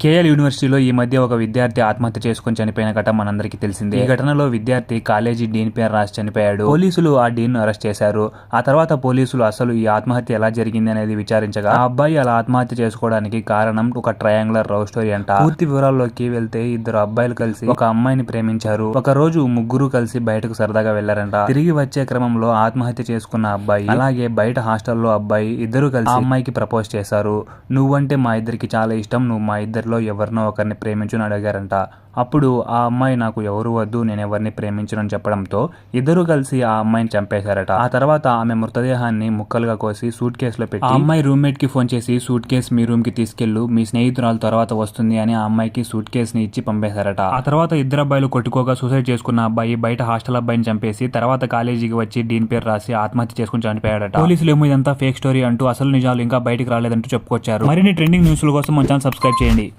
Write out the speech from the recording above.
KL యూనివర్సిటీలో ఈ మధ్య ఒక విద్యార్థి ఆత్మహత్య చేసుకుని చనిపోయిన ఘటన మనందరికీ తెలిసిందే. ఈ ఘటనలో విద్యార్థి కాలేజీ డీన్ పేరు రాసి చనిపోయాడు. పోలీసులు ఆ డీన్ అరెస్ట్ చేశారు. ఆ తర్వాత పోలీసులు అసలు ఈ ఆత్మహత్య ఎలా జరిగింది అనేది విచారించగా ఆ అబ్బాయి అలా ఆత్మహత్య చేసుకోవడానికి కారణం ఒక ట్రయాంగులర్ లవ్ స్టోరీ అంట. పూర్తి వివరాల్లోకి వెళ్తే ఇద్దరు అబ్బాయిలు కలిసి ఒక అమ్మాయిని ప్రేమించారు. ఒక రోజు ముగ్గురు కలిసి బయటకు సరదాగా వెళ్లారంట. తిరిగి వచ్చే క్రమంలో ఆత్మహత్య చేసుకున్న అబ్బాయి అలాగే బయట హాస్టల్లో అబ్బాయి ఇద్దరు కలిసి ఆ అమ్మాయికి ప్రపోజ్ చేశారు. నువ్వంటే మా ఇద్దరికి చాలా ఇష్టం, నువ్వు మా ఇద్దరిలో ఎవరినో ఒకరిని ప్రేమించుని అడిగారంట. అప్పుడు ఆ అమ్మాయి నాకు ఎవరు వద్దు, నేను ఎవరిని ప్రేమించునని చెప్పడంతో ఇద్దరు కలిసి ఆ అమ్మాయిని చంపేశారట. ఆ తర్వాత ఆమె మృతదేహాన్ని ముక్కలుగా కోసి సూట్ కేసులో పెట్టి ఆ అమ్మాయి రూమ్మేట్ కి ఫోన్ చేసి సూట్ కేసు మీ రూమ్ కి తీసుకెళ్ళు, మీ స్నేహితురాలు తర్వాత వస్తుంది అని ఆ అమ్మాయికి సూట్ కేసు ని ఇచ్చి పంపేశారట. ఆ తర్వాత ఇద్దరు అబ్బాయిలు కొట్టుకోగా సూసైడ్ చేసుకున్న అబ్బాయి బయట హాస్టల్ అబ్బాయిని చంపేసి తర్వాత కాలేజీకి వచ్చి డీన్ పేరు రాసి ఆత్మహత్య చేసుకుని చనిపోయాడట. పోలీసులు ఏమో ఇదంతా ఫేక్ స్టోరీ అంటూ అసలు నిజాలు ఇంకా బయటికి రాలేదంటూ చెప్పుకొచ్చారు. మరిన్ని ట్రెండింగ్ న్యూస్ల కోసం మన ఛానల్ సబ్స్క్రైబ్ చేయండి.